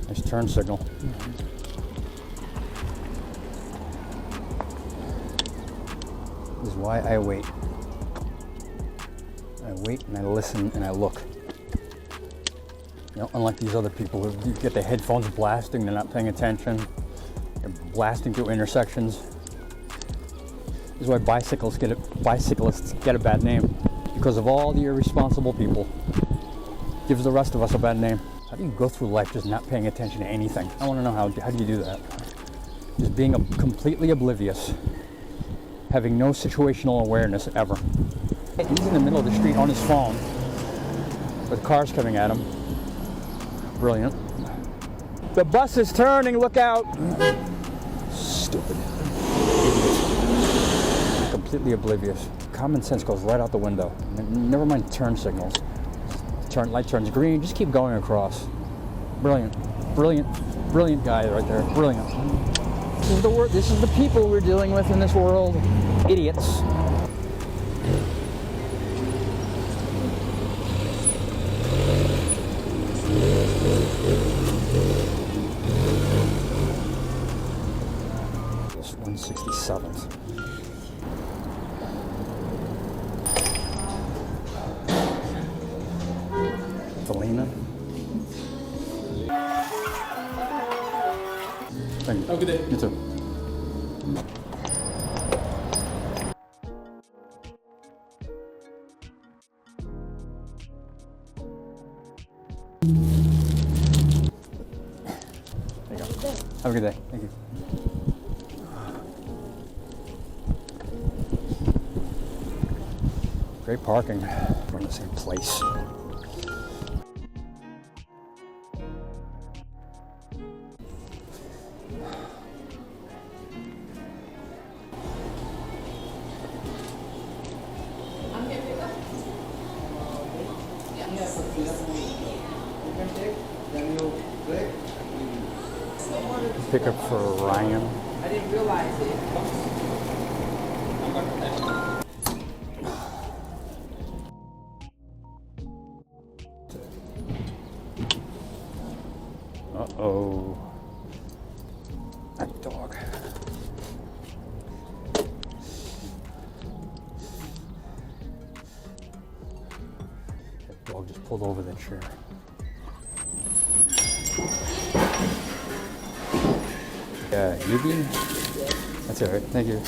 Nice turn signal. This is why I wait. I wait and I listen and I look. You know, unlike these other people who get their headphones blasting, they're not paying attention. They're blasting through intersections. This is why bicyclists get a bad name. Because of all the irresponsible people. Gives the rest of us a bad name. How do you go through life just not paying attention to anything? I want to know how do you do that? Just being completely oblivious. Having no situational awareness ever. He's in the middle of the street on his phone with cars coming at him. Brilliant. The bus is turning, look out! Stupid. Idiot. Completely oblivious. Common sense goes right out the window. Never mind turn signals. Light turns green, just keep going across. Brilliant. Brilliant. Brilliant guy right there. Brilliant. This is the people we're dealing with in this world. Idiots. This 167th. Felina. Thank you. Have a good day. You too. There you go. Have a good day. Thank you. Great parking. We're in the same place. Pick up for Ryan. I didn't realize it. Uh-oh. That dog. That dog just pulled over the chair. Yubi? That's all right. Thank you.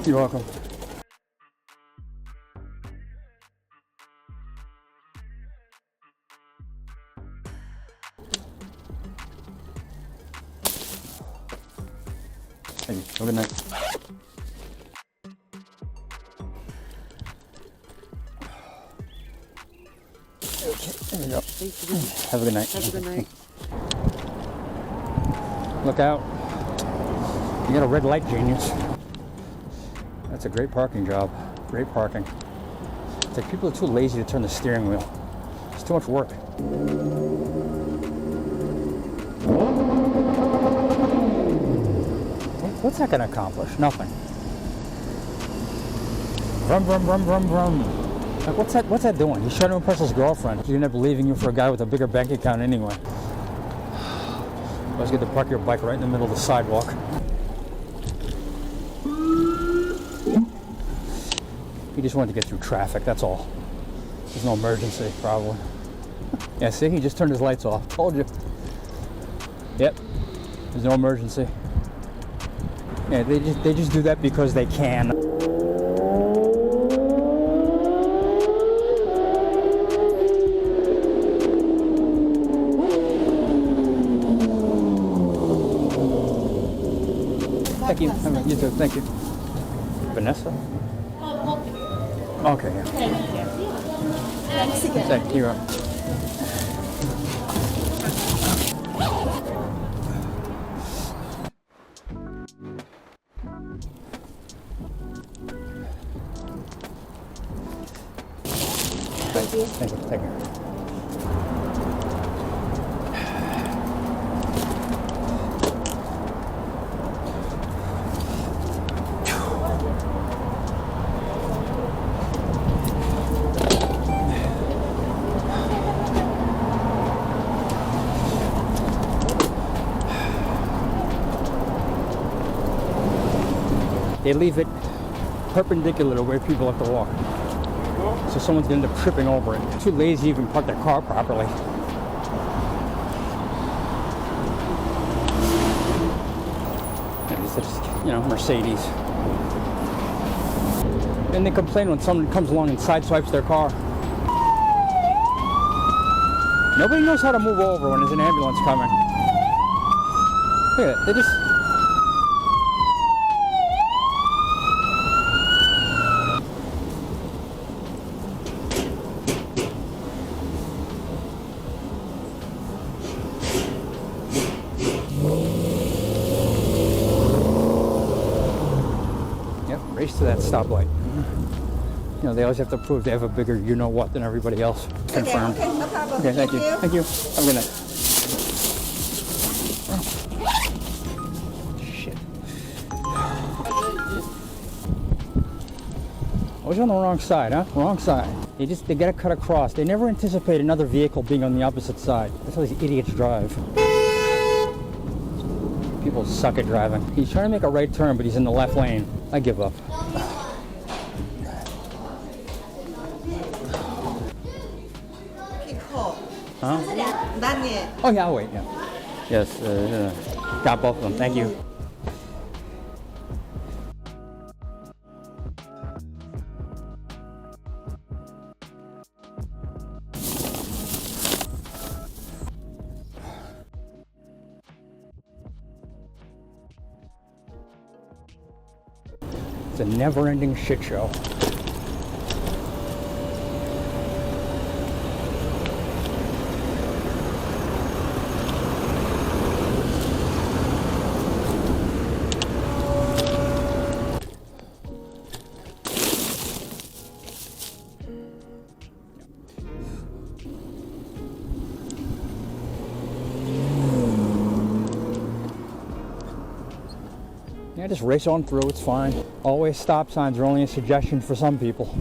You're welcome. Thank you. Have a good night. Okay, there we go. Have a good night. Have a good night. Look out. You got a red light, genius. That's a great parking job. Great parking. It's like people are too lazy to turn the steering wheel. It's too much work. What's that gonna accomplish? Nothing. Vroom, vroom, vroom, vroom, vroom. Like, what's that doing? He's trying to impress his girlfriend. She's end up leaving you for a guy with a bigger bank account anyway. You always get to park your bike right in the middle of the sidewalk. He just wanted to get through traffic, that's all. There's no emergency, probably. Yeah, see, he just turned his lights off. Told you. Yep, there's no emergency. Yeah, they just do that because they can. Thank you. You too. Thank you. Vanessa? Okay, yeah. Thank you. Thank you. Thank you. They leave it perpendicular to where people have to walk. So someone's gonna end up tripping over it. They're too lazy to even park their car properly. And it's just, you know, Mercedes. And they complain when someone comes along and sideswipes their car. Nobody knows how to move over when there's an ambulance coming. Look at it, they just... Yep, race to that stoplight. You know, they always have to prove they have a bigger you-know-what than everybody else. Confirmed. Okay, no problem. Okay, thank you. Thank you. Have a good night. Shit. I was on the wrong side, huh? Wrong side. They gotta cut across. They never anticipate another vehicle being on the opposite side. That's how these idiots drive. People suck at driving. He's trying to make a right turn, but he's in the left lane. I give up. Huh? Oh yeah, I'll wait. Yeah. Yes. Got both of them. Thank you. It's a never-ending shit show. Yeah, just race on through, it's fine. Always stop signs are only a suggestion for some people.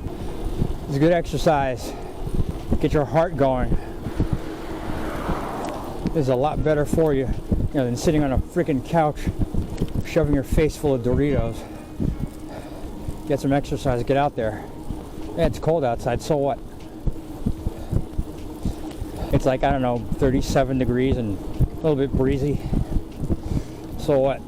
It's a good exercise. Get your heart going. It's a lot better for you, than sitting on a freaking couch, shoving your face full of Doritos. Get some exercise, get out there. Yeah, it's cold outside, so what? It's like, I don't know, 37 degrees and a little bit breezy. So what?